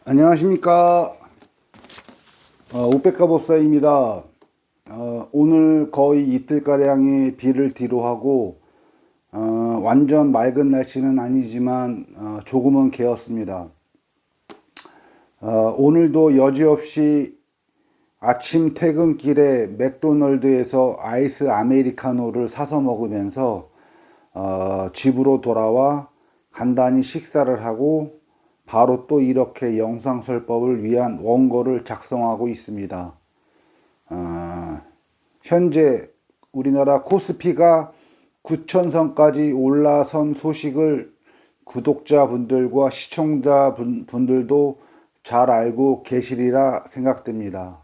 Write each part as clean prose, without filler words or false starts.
안녕하십니까. 우백가 법사입니다. 오늘 거의 이틀가량의 비를 뒤로하고 완전 맑은 날씨는 아니지만 조금은 개었습니다. 오늘도 여지없이 아침 퇴근길에 맥도널드에서 아이스 아메리카노를 사서 먹으면서 집으로 돌아와 간단히 식사를 하고 바로 또 이렇게 영상설법을 위한 원고를 작성하고 있습니다. 현재 우리나라 코스피가 9,000선까지 올라선 소식을 구독자분들과 시청자분들도 잘 알고 계시리라 생각됩니다.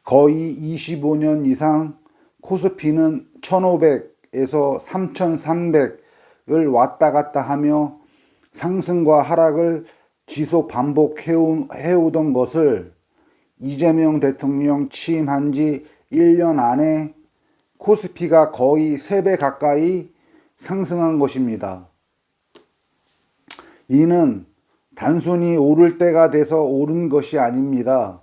거의 25년 이상 코스피는 1,500에서 3,300을 왔다 갔다 하며 상승과 하락을 지속 반복해오던 것을 이재명 대통령 취임한 지 1년 안에 코스피가 거의 3배 가까이 상승한 것입니다. 이는 단순히 오를 때가 돼서 오른 것이 아닙니다.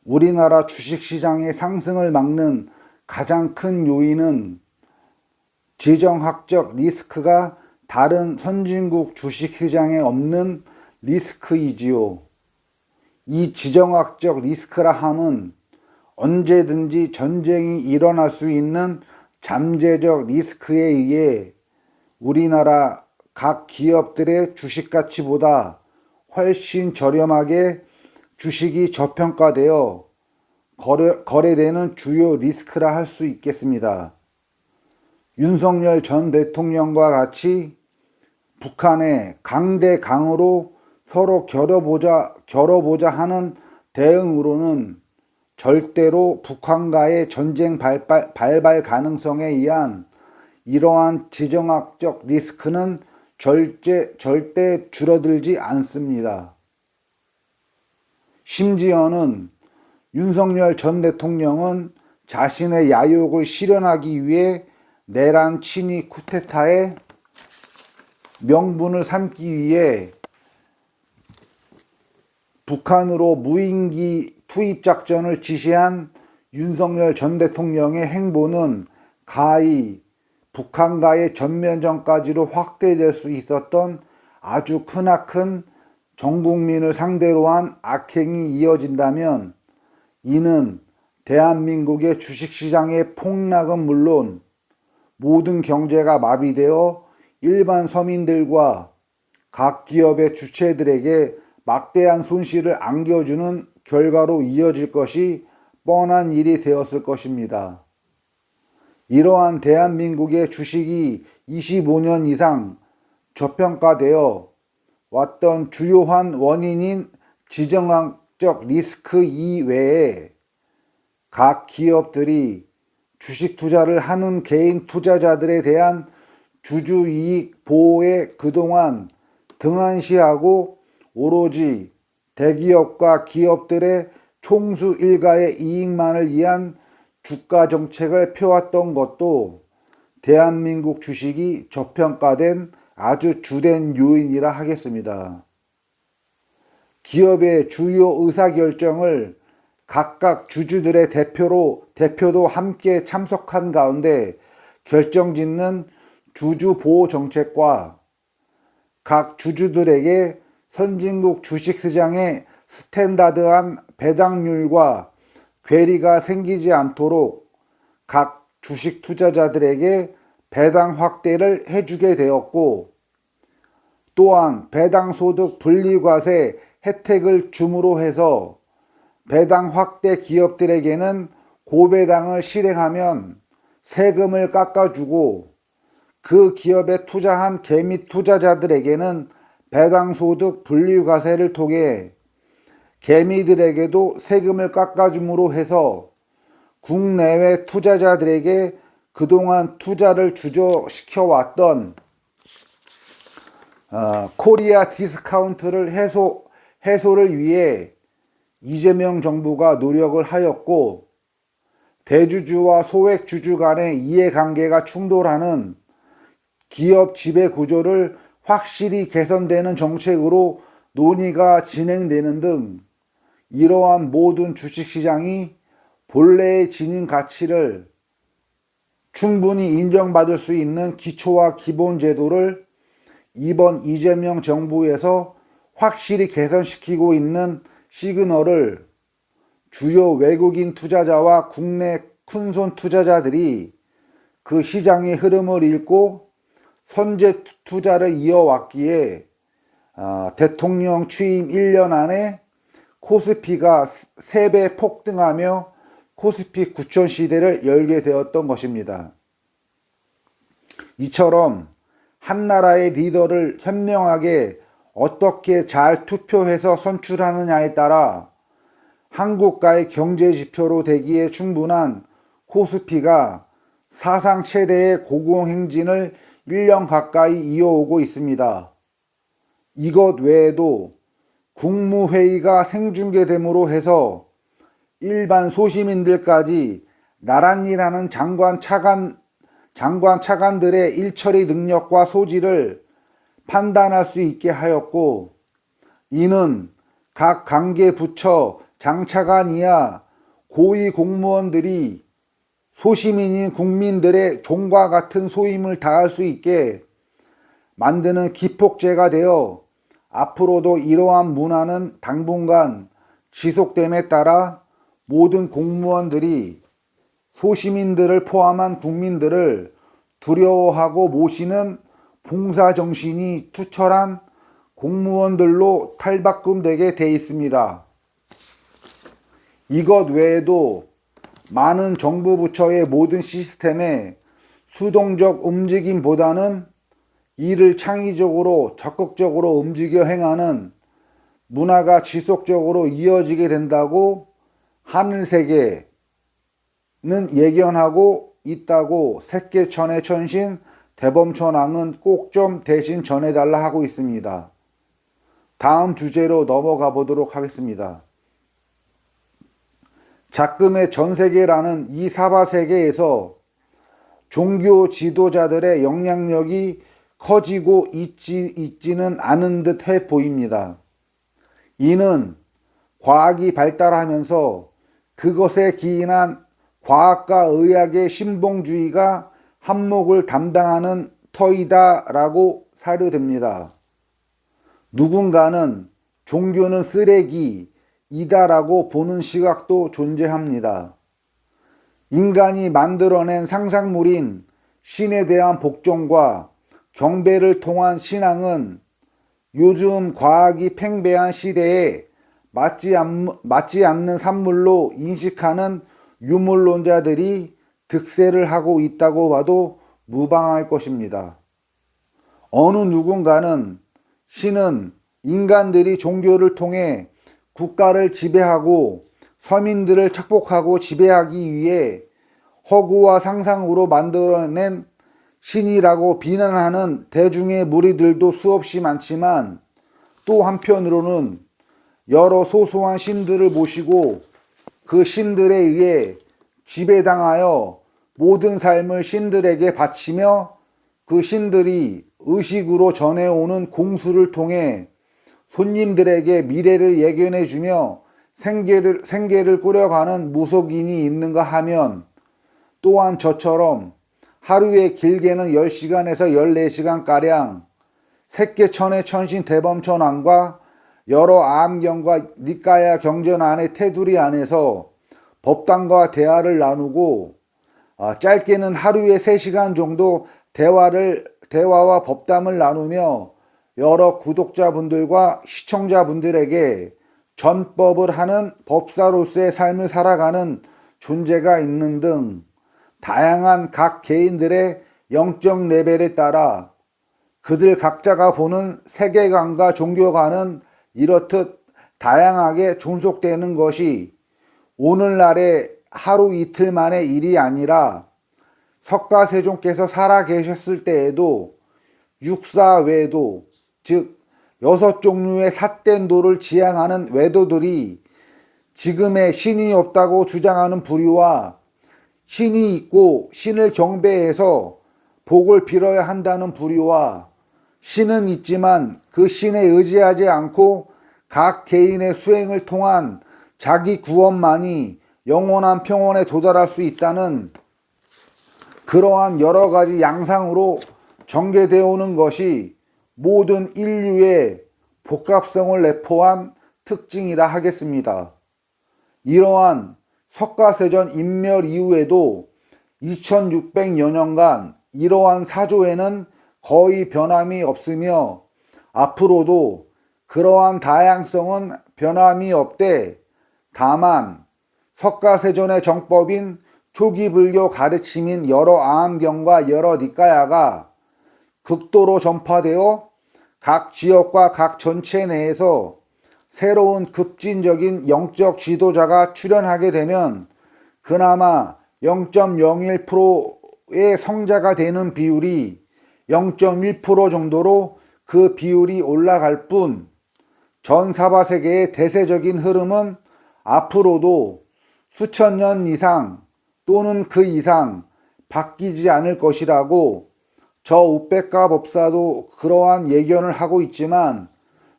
우리나라 주식시장의 상승을 막는 가장 큰 요인은 지정학적 리스크가 다른 선진국 주식시장에 없는 리스크이지요. 이 지정학적 리스크라 함은 언제든지 전쟁이 일어날 수 있는 잠재적 리스크에 의해 우리나라 각 기업들의 주식가치보다 훨씬 저렴하게 주식이 저평가되어 거래되는 주요 리스크라 할 수 있겠습니다. 윤석열 전 대통령과 같이 북한의 강대강으로 서로 겨뤄보자 하는 대응으로는 절대로 북한과의 전쟁 발발 가능성에 의한 이러한 지정학적 리스크는 절대 줄어들지 않습니다. 심지어는 윤석열 전 대통령은 자신의 야욕을 실현하기 위해 내란 친위 쿠데타의 명분을 삼기 위해 북한으로 무인기 투입 작전을 지시한 윤석열 전 대통령의 행보는 가히 북한과의 전면전까지로 확대될 수 있었던 아주 크나큰 전 국민을 상대로 한 악행이 이어진다면 이는 대한민국의 주식시장의 폭락은 물론 모든 경제가 마비되어 일반 서민들과 각 기업의 주체들에게 막대한 손실을 안겨주는 결과로 이어질 것이 뻔한 일이 되었을 것입니다. 이러한 대한민국의 주식이 25년 이상 저평가되어 왔던 주요한 원인인 지정학적 리스크 이외에 각 기업들이 주식 투자를 하는 개인 투자자들에 대한 주주이익 보호에 그동안 등한시하고 오로지 대기업과 기업들의 총수 일가의 이익만을 위한 주가 정책을 펴왔던 것도 대한민국 주식이 저평가된 아주 주된 요인이라 하겠습니다. 기업의 주요 의사결정을 각각 주주들의 대표도 함께 참석한 가운데 결정짓는 주주보호 정책과 각 주주들에게 선진국 주식시장의 스탠다드한 배당률과 괴리가 생기지 않도록 각 주식 투자자들에게 배당 확대를 해주게 되었고, 또한 배당소득 분리과세 혜택을 줌으로 해서 배당 확대 기업들에게는 고배당을 실행하면 세금을 깎아주고 그 기업에 투자한 개미 투자자들에게는 배당소득 분리과세를 통해 개미들에게도 세금을 깎아줌으로 해서 국내외 투자자들에게 그동안 투자를 주저시켜왔던 코리아 디스카운트를 해소를 위해 이재명 정부가 노력을 하였고, 대주주와 소액주주 간의 이해관계가 충돌하는 기업 지배 구조를 확실히 개선되는 정책으로 논의가 진행되는 등 이러한 모든 주식시장이 본래의 지닌 가치를 충분히 인정받을 수 있는 기초와 기본 제도를 이번 이재명 정부에서 확실히 개선시키고 있는 시그널을 주요 외국인 투자자와 국내 큰손 투자자들이 그 시장의 흐름을 읽고 선제 투자를 이어왔기에 대통령 취임 1년 안에 코스피가 3배 폭등하며 코스피 9천 시대를 열게 되었던 것입니다. 이처럼 한 나라의 리더를 현명하게 어떻게 잘 투표해서 선출하느냐에 따라 한국가의 경제 지표로 되기에 충분한 코스피가 사상 최대의 고공행진을 1년 가까이 이어오고 있습니다. 이것 외에도 국무회의가 생중계됨으로 해서 일반 소시민들까지 나란히 하는 장관 차관들의 일처리 능력과 소질을 판단할 수 있게 하였고, 이는 각 관계 부처 장차관 이하 고위 공무원들이 소시민인 국민들의 종과 같은 소임을 다할 수 있게 만드는 기폭제가 되어 앞으로도 이러한 문화는 당분간 지속됨에 따라 모든 공무원들이 소시민들을 포함한 국민들을 두려워하고 모시는 봉사정신이 투철한 공무원들로 탈바꿈되게 돼 있습니다. 이것 외에도 많은 정부 부처의 모든 시스템에 수동적 움직임보다는 이를 창의적으로 적극적으로 움직여 행하는 문화가 지속적으로 이어지게 된다고 하늘세계는 예견하고 있다고 새끼천의 천신 대범천왕은 꼭 좀 대신 전해달라 하고 있습니다. 다음 주제로 넘어가 보도록 하겠습니다. 작금의 전세계라는 이 사바세계에서 종교 지도자들의 영향력이 커지고 있지는 않은 듯 해 보입니다. 이는 과학이 발달하면서 그것에 기인한 과학과 의학의 신봉주의가 한몫을 담당하는 터이다라고 사료됩니다. 누군가는 종교는 쓰레기이다라고 보는 시각도 존재합니다. 인간이 만들어낸 상상물인 신에 대한 복종과 경배를 통한 신앙은 요즘 과학이 팽배한 시대에 맞지 않는 산물로 인식하는 유물론자들이 득세를 하고 있다고 봐도 무방할 것입니다. 어느 누군가는 신은 인간들이 종교를 통해 국가를 지배하고 서민들을 착복하고 지배하기 위해 허구와 상상으로 만들어낸 신이라고 비난하는 대중의 무리들도 수없이 많지만, 또 한편으로는 여러 소소한 신들을 모시고 그 신들에 의해 지배당하여 모든 삶을 신들에게 바치며 그 신들이 의식으로 전해오는 공수를 통해 손님들에게 미래를 예견해주며 생계를 꾸려가는 무속인이 있는가 하면, 또한 저처럼 하루에 길게는 10시간에서 14시간가량 새끼천의 천신 대범천왕과 여러 암경과 니까야 경전안의 테두리 안에서 법당과 대화를 나누고, 짧게는 하루에 3시간 정도 대화와 법담을 나누며 여러 구독자분들과 시청자분들에게 전법을 하는 법사로서의 삶을 살아가는 존재가 있는 등 다양한 각 개인들의 영적 레벨에 따라 그들 각자가 보는 세계관과 종교관은 이렇듯 다양하게 존속되는 것이 오늘날의 하루 이틀 만의 일이 아니라 석가세종께서 살아 계셨을 때에도 육사외도, 즉 6종류의 삿된 도를 지향하는 외도들이 지금의 신이 없다고 주장하는 부류와 신이 있고 신을 경배해서 복을 빌어야 한다는 부류와 신은 있지만 그 신에 의지하지 않고 각 개인의 수행을 통한 자기 구원만이 영원한 평온에 도달할 수 있다는 그러한 여러 가지 양상으로 전개되어 오는 것이 모든 인류의 복합성을 내포한 특징이라 하겠습니다. 이러한 석가세전 인멸 이후에도 2600여 년간 이러한 사조에는 거의 변함이 없으며 앞으로도 그러한 다양성은 변함이 없되, 다만 석가세존의 정법인 초기불교 가르침인 여러 아함경과 여러 니까야가 극도로 전파되어 각 지역과 각 전체 내에서 새로운 급진적인 영적 지도자가 출현하게 되면 그나마 0.01%의 성자가 되는 비율이 0.1% 정도로 그 비율이 올라갈 뿐, 전 사바세계의 대세적인 흐름은 앞으로도 수천 년 이상 또는 그 이상 바뀌지 않을 것이라고 저 우백가 법사도 그러한 예견을 하고 있지만,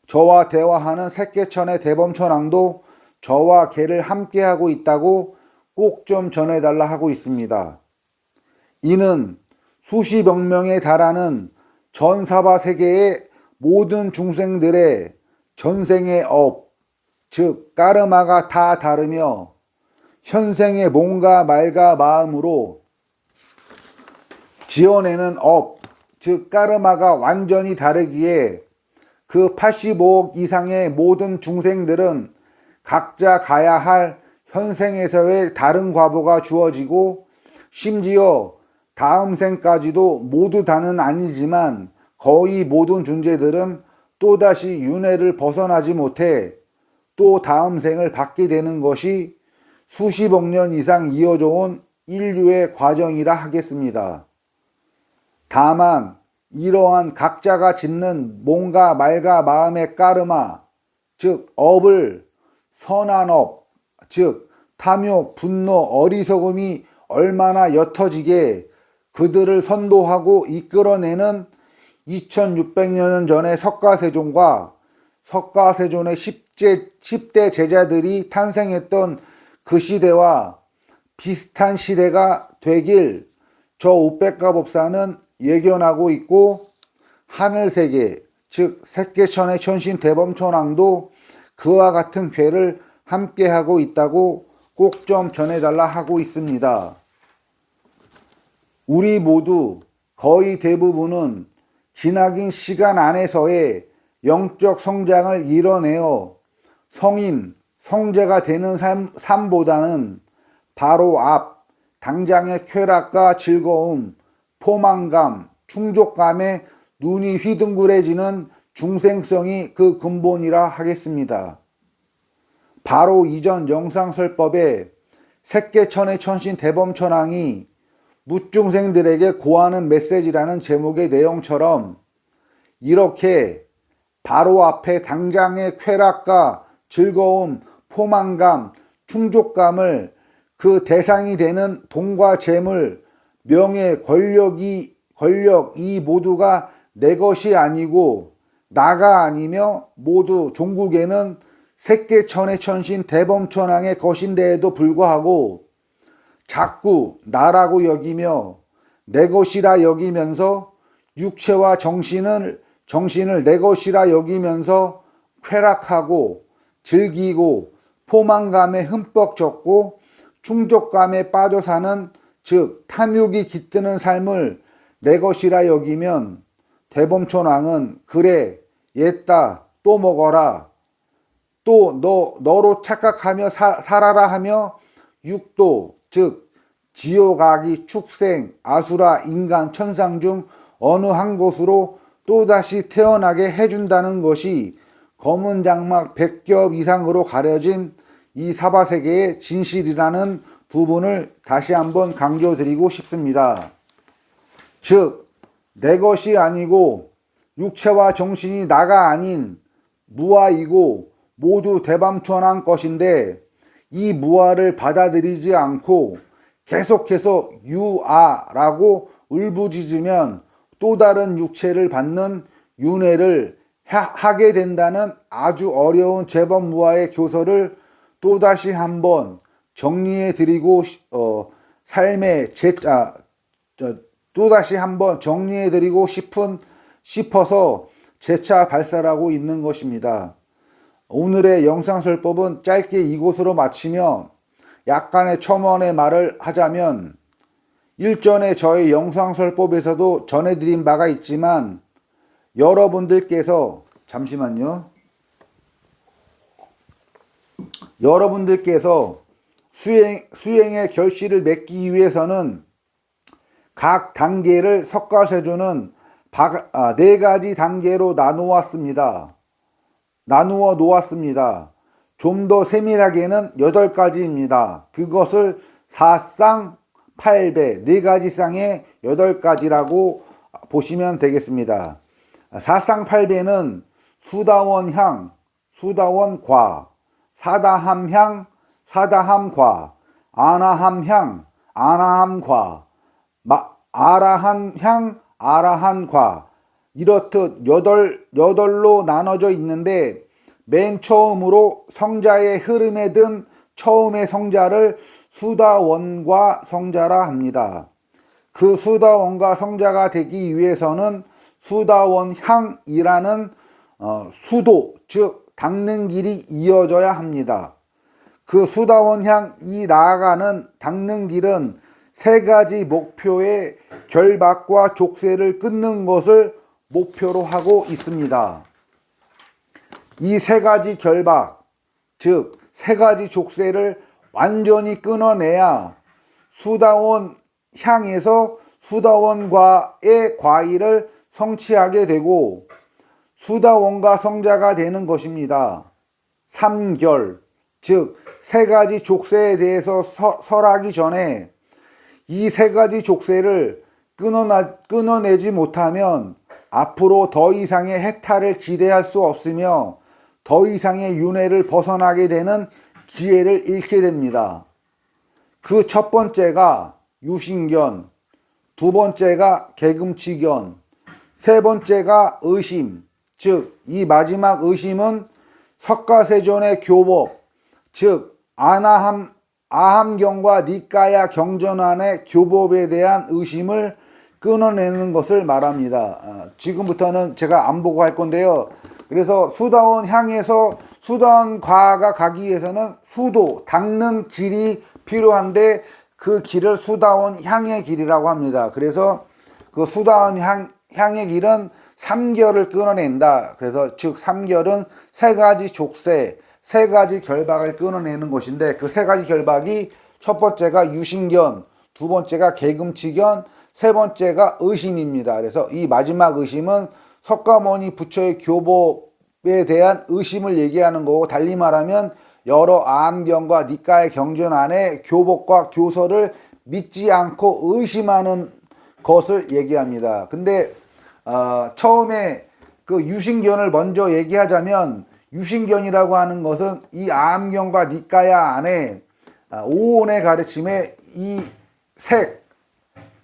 저와 대화하는 색계천의 대범천왕도 저와 걔를 함께하고 있다고 꼭 좀 전해달라 하고 있습니다. 이는 수십억 명에 달하는 전 사바 세계의 모든 중생들의 전생의 업, 즉 까르마가 다 다르며 현생의 몸과 말과 마음으로 지어내는 업, 즉 까르마가 완전히 다르기에 그 85억 이상의 모든 중생들은 각자 가야 할 현생에서의 다른 과보가 주어지고, 심지어 다음 생까지도 모두 다는 아니지만 거의 모든 존재들은 또다시 윤회를 벗어나지 못해 또 다음 생을 받게 되는 것이 수십억 년 이상 이어져 온 인류의 과정이라 하겠습니다. 다만 이러한 각자가 짓는 몸과 말과 마음의 까르마, 즉 업을 선한 업, 즉 탐욕, 분노, 어리석음이 얼마나 옅어지게 그들을 선도하고 이끌어내는 2600여 년 전의 석가세존과 석가세존의 10대 제자들이 탄생했던 그 시대와 비슷한 시대가 되길 저 우백가 법사는 예견하고 있고, 하늘세계 즉 색계천의 천신 대범천왕도 그와 같은 궤를 함께하고 있다고 꼭 좀 전해달라 하고 있습니다. 우리 모두 거의 대부분은 지나긴 시간 안에서의 영적 성장을 이뤄내어 성인, 성자가 되는 삶보다는 바로 앞 당장의 쾌락과 즐거움, 포만감, 충족감에 눈이 휘둥그레지는 중생성이 그 근본이라 하겠습니다. 바로 이전 영상설법에 색계천의 천신 대범천왕이 묻중생들에게 고하는 메시지라는 제목의 내용처럼 이렇게 바로 앞에 당장의 쾌락과 즐거움, 포만감, 충족감을 그 대상이 되는 돈과 재물, 명예, 권력 이 모두가 내 것이 아니고 나가 아니며 모두 종국에는 색계천의 천신 대범천왕의 것인데에도 불구하고 자꾸 나라고 여기며 내 것이라 여기면서 육체와 정신을 내 것이라 여기면서 쾌락하고 즐기고 포만감에 흠뻑 젖고 충족감에 빠져 사는, 즉 탐욕이 깃드는 삶을 내 것이라 여기면 대범천왕은 그래 옛다 또 먹어라 또 너로 착각하며 살아라 하며 육도 즉 지옥, 악이, 축생, 아수라, 인간, 천상 중 어느 한 곳으로 또다시 태어나게 해준다는 것이 검은 장막 100겹 이상으로 가려진 이 사바세계의 진실이라는 부분을 다시 한번 강조드리고 싶습니다. 즉 내 것이 아니고 육체와 정신이 나가 아닌 무아이고 모두 대범천왕 것인데, 이 무아를 받아들이지 않고 계속해서 유아라고 울부짖으면 또 다른 육체를 받는 윤회를 하게 된다는 아주 어려운 재범무화의 교서를 또다시 한번 정리해 드리고 또다시 한번 정리해 드리고 싶어서 재차 발설하고 있는 것입니다. 오늘의 영상설법은 짧게 이곳으로 마치며 약간의 첨언의 말을 하자면, 일전에 저의 영상설법에서도 전해드린 바가 있지만 여러분들께서 수행의 결실을 맺기 위해서는 각 단계를 석가세조는 4가지 단계로 나누어 놓았습니다. 좀 더 세밀하게는 8가지입니다. 그것을 사쌍팔배, 4가지 쌍의 8가지라고 보시면 되겠습니다. 사쌍팔배는 수다원향, 수다원과, 사다함향, 사다함과, 아나함향, 아나함과, 아라한향, 아라한과, 이렇듯 8로 나눠져 있는데, 맨 처음으로 성자의 흐름에 든 처음의 성자를 수다원과 성자라 합니다. 그 수다원과 성자가 되기 위해서는 수다원향이라는 수도, 즉 닦는 길이 이어져야 합니다. 그 수다원향이 나아가는 닦는 길은 3가지 목표의 결박과 족쇄를 끊는 것을 목표로 하고 있습니다. 이 3가지 결박, 즉 3가지 족쇄를 완전히 끊어내야 수다원 향에서 수다원과의 과일을 성취하게 되고 수다원과 성자가 되는 것입니다. 3결, 즉 3가지 족쇄에 대해서 설하기 전에 이 3가지 족쇄를 끊어내지 못하면 앞으로 더 이상의 해탈을 기대할 수 없으며 더 이상의 윤회를 벗어나게 되는 기회를 잃게 됩니다. 그 첫 번째가 유신견, 2번째가 개금치견, 3번째가 의심, 즉 이 마지막 의심은 석가세존의 교법, 즉 아함경과 니까야 경전안의 교법에 대한 의심을 끊어내는 것을 말합니다. 지금부터는 제가 안 보고 할 건데요. 그래서 수다원 향에서 수다원 과가 가기 위해서는 수도, 닦는 길이 필요한데 그 길을 수다원 향의 길이라고 합니다. 그래서 그 수다원 향의 길은 3결을 끊어낸다. 그래서 즉 3결은 3가지 족쇄, 3가지 결박을 끊어내는 것인데, 그 3가지 결박이 첫 번째가 유신견, 2번째가 개금치견, 3번째가 의심입니다. 그래서 이 마지막 의심은 석가모니 부처의 교법에 대한 의심을 얘기하는 거고, 달리 말하면 여러 아함경과 니까의 경전 안에 교법과 교서를 믿지 않고 의심하는 것을 얘기합니다. 근데 처음에 그 유신견을 먼저 얘기하자면, 유신견이라고 하는 것은 이 아함경과 니까야 안에 오온의 가르침에 이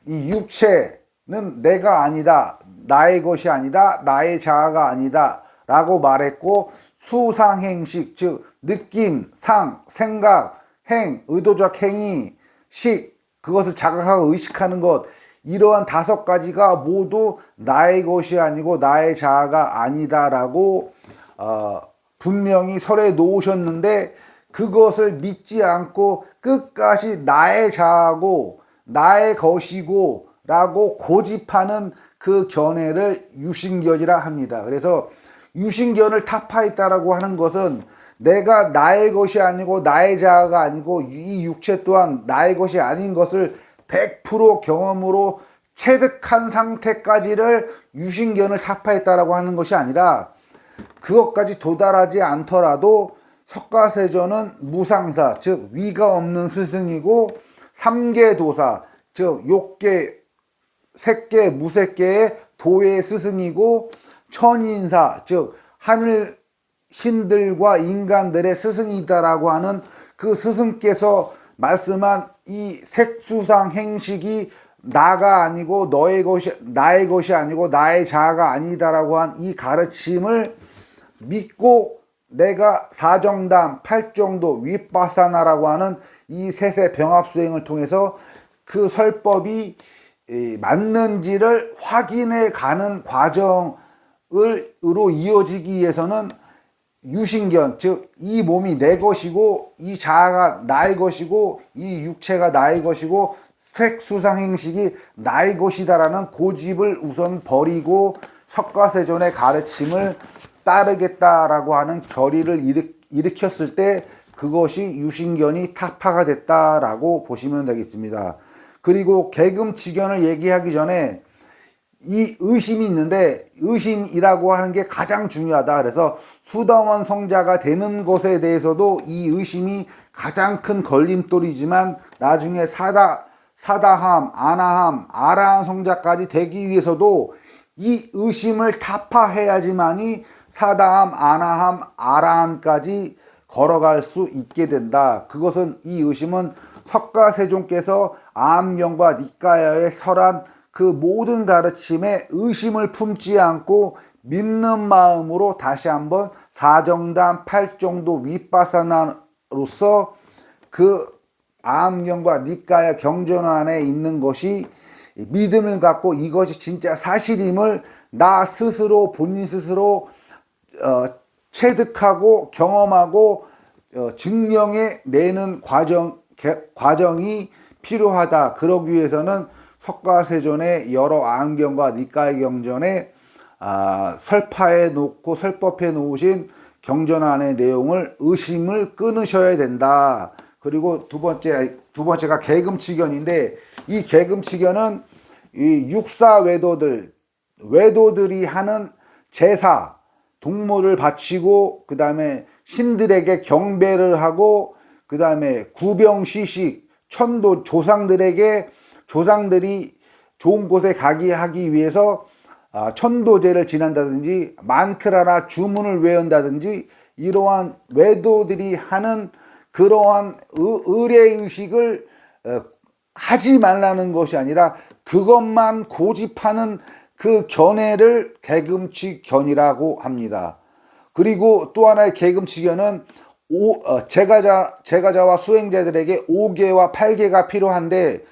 육체는 내가 아니다, 나의 것이 아니다, 나의 자아가 아니다 라고 말했고, 수상행식, 즉 느낌, 상, 생각, 행, 의도적 행위, 식, 그것을 자각하고 의식하는 것, 이러한 5가지가 모두 나의 것이 아니고 나의 자아가 아니다 라고 분명히 설해 놓으셨는데, 그것을 믿지 않고 끝까지 나의 자아고 나의 것이고 라고 고집하는 그 견해를 유신견이라 합니다. 그래서 유신견을 타파했다라고 하는 것은 내가 나의 것이 아니고 나의 자아가 아니고 이 육체 또한 나의 것이 아닌 것을 100% 경험으로 체득한 상태까지를 유신견을 타파했다라고 하는 것이 아니라, 그것까지 도달하지 않더라도 석가세존은 무상사, 즉 위가 없는 스승이고, 3계도사, 즉 욕계, 색계, 무색계의 도의 스승이고, 천인사, 즉 하늘 신들과 인간들의 스승이다라고 하는 그 스승께서 말씀한 이 색수상 행식이 나가 아니고 나의 것이 아니고 나의 자아가 아니다라고 한 이 가르침을 믿고 내가 사정담, 팔정도, 윗바사나라고 하는 이 셋의 병합수행을 통해서 그 설법이 맞는지를 확인해 가는 과정으로 이어지기 위해서는 유신견, 즉 이 몸이 내 것이고 이 자아가 나의 것이고 이 육체가 나의 것이고 색수상행식이 나의 것이다라는 고집을 우선 버리고 석가세존의 가르침을 따르겠다라고 하는 결의를 일으켰을 때 그것이 유신견이 타파가 됐다라고 보시면 되겠습니다. 그리고 계금치견을 얘기하기 전에 이 의심이 있는데 의심이라고 하는 게 가장 중요하다. 그래서 수다원 성자가 되는 것에 대해서도 이 의심이 가장 큰 걸림돌이지만 나중에 사다함, 아나함, 아라한 성자까지 되기 위해서도 이 의심을 타파해야지만이 사다함, 아나함, 아라함까지 걸어갈 수 있게 된다. 그것은 이 의심은 석가세존께서 암경과 니까야에 설한 그 모든 가르침에 의심을 품지 않고 믿는 마음으로 다시 한번 사정담, 팔정도, 윗바사나로서 그 암경과 니까야 경전안에 있는 것이 믿음을 갖고 이것이 진짜 사실임을 나 스스로 본인 스스로 체득하고 경험하고 증명해 내는 과정이 필요하다. 그러기 위해서는 석가세존의 여러 암경과 니까야 경전에 설파해 놓고 설법해 놓으신 경전안의 내용을 의심을 끊으셔야 된다. 그리고 두 번째가 계금치견인데 이 계금치견은 이 육사 외도들이 하는 제사, 동물을 바치고 그 다음에 신들에게 경배를 하고 그 다음에 구병시식, 천도 조상들이 좋은 곳에 가게 하기 위해서 천도제를 지낸다든지 만트라나 주문을 외운다든지 이러한 외도들이 하는 그러한 의례의식을 하지 말라는 것이 아니라 그것만 고집하는 그 견해를 계금치견이라고 합니다. 그리고 또 하나의 계금치견은 제가자와 수행자들에게 5계와 8계가 필요한데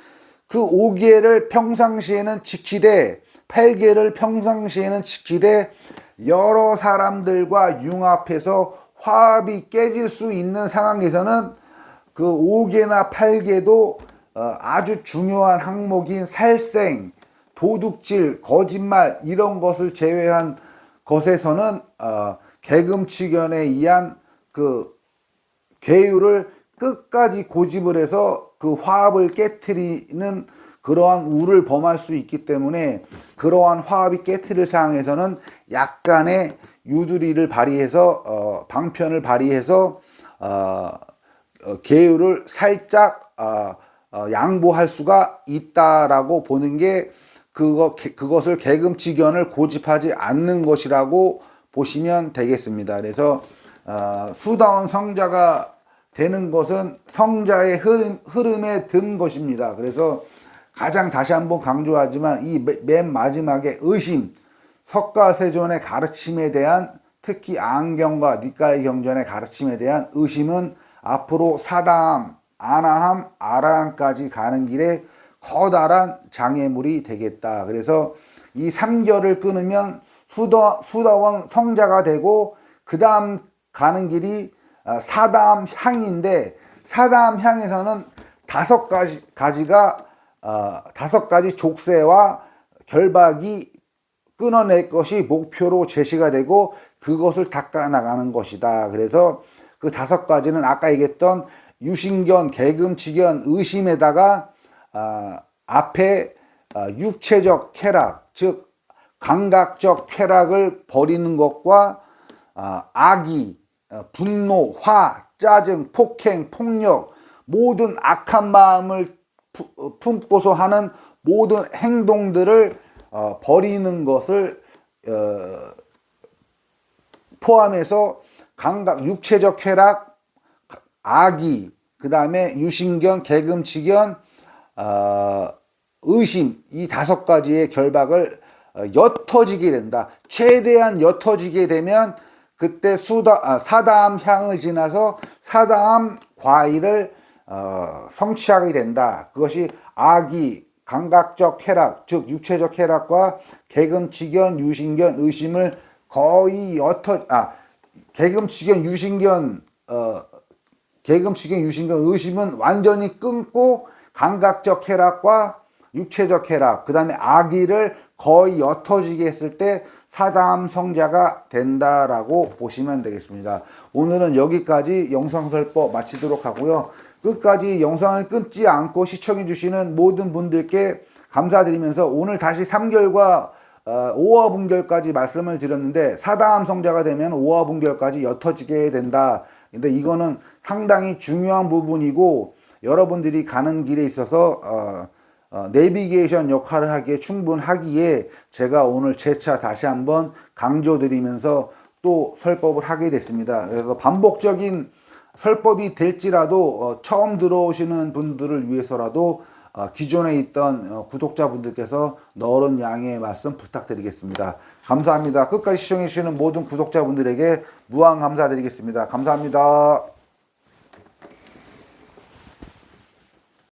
그 5계를 평상시에는 지키되 8계를 평상시에는 지키되 여러 사람들과 융합해서 화합이 깨질 수 있는 상황에서는 그 5계나 8계도 아주 중요한 항목인 살생, 도둑질, 거짓말 이런 것을 제외한 것에서는 계금치견에 의한 그 계율을 끝까지 고집을 해서 그 화합을 깨트리는 그러한 우를 범할 수 있기 때문에 그러한 화합이 깨트릴 상황에서는 약간의 유두리를 발휘해서 방편을 발휘해서 계율을 살짝 양보할 수가 있다라고 보는 게 그것을 계금치견을 고집하지 않는 것이라고 보시면 되겠습니다. 그래서 수다원 성자가 되는 것은 성자의 흐름에 든 것입니다. 그래서 가장 다시 한번 강조하지만 이 맨 마지막에 의심, 석가세존의 가르침에 대한 특히 안경과 니까야 경전의 가르침에 대한 의심은 앞으로 사다함, 아나함, 아라함까지 가는 길에 커다란 장애물이 되겠다. 그래서 이 3결을 끊으면 수다원 성자가 되고 그 다음 가는 길이 사다함 향인데 사다함 향에서는 다섯 가지 족쇄와 결박이 끊어낼 것이 목표로 제시가 되고 그것을 닦아 나가는 것이다. 그래서 그 5가지는 아까 얘기했던 유신견, 계금치견, 의심에다가 앞에 육체적 쾌락, 즉 감각적 쾌락을 버리는 것과 악의, 분노, 화, 짜증, 폭행, 폭력 모든 악한 마음을 품고서 하는 모든 행동들을 버리는 것을 포함해서 감각, 육체적 쾌락, 악의, 그 다음에 유신견, 계금치견, 의심 이 5가지의 결박을 옅어지게 된다. 최대한 옅어지게 되면 그때 사다암 향을 지나서 사다암 과일을 성취하게 된다. 그것이 아기, 감각적 쾌락, 즉 육체적 쾌락과 개금치견, 유신견, 의심을 거의 개금치견, 유신견, 의심은 완전히 끊고 감각적 쾌락과 육체적 쾌락, 그 다음에 아기를 거의 옅어지게 했을 때 사다암 성자가 된다라고 보시면 되겠습니다. 오늘은 여기까지 영상설법 마치도록 하고요. 끝까지 영상을 끊지 않고 시청해 주시는 모든 분들께 감사드리면서 오늘 다시 3결과 5화분결까지 말씀을 드렸는데 사다암 성자가 되면 5화분결까지 옅어지게 된다. 근데 이거는 상당히 중요한 부분이고 여러분들이 가는 길에 있어서 내비게이션 역할을 하기에 충분하기에 제가 오늘 재차 다시 한번 강조드리면서 또 설법을 하게 됐습니다. 그래서 반복적인 설법이 될지라도 처음 들어오시는 분들을 위해서라도 기존에 있던 구독자분들께서 너른 양해의 말씀 부탁드리겠습니다. 감사합니다. 끝까지 시청해 주시는 모든 구독자분들에게 무한 감사드리겠습니다. 감사합니다.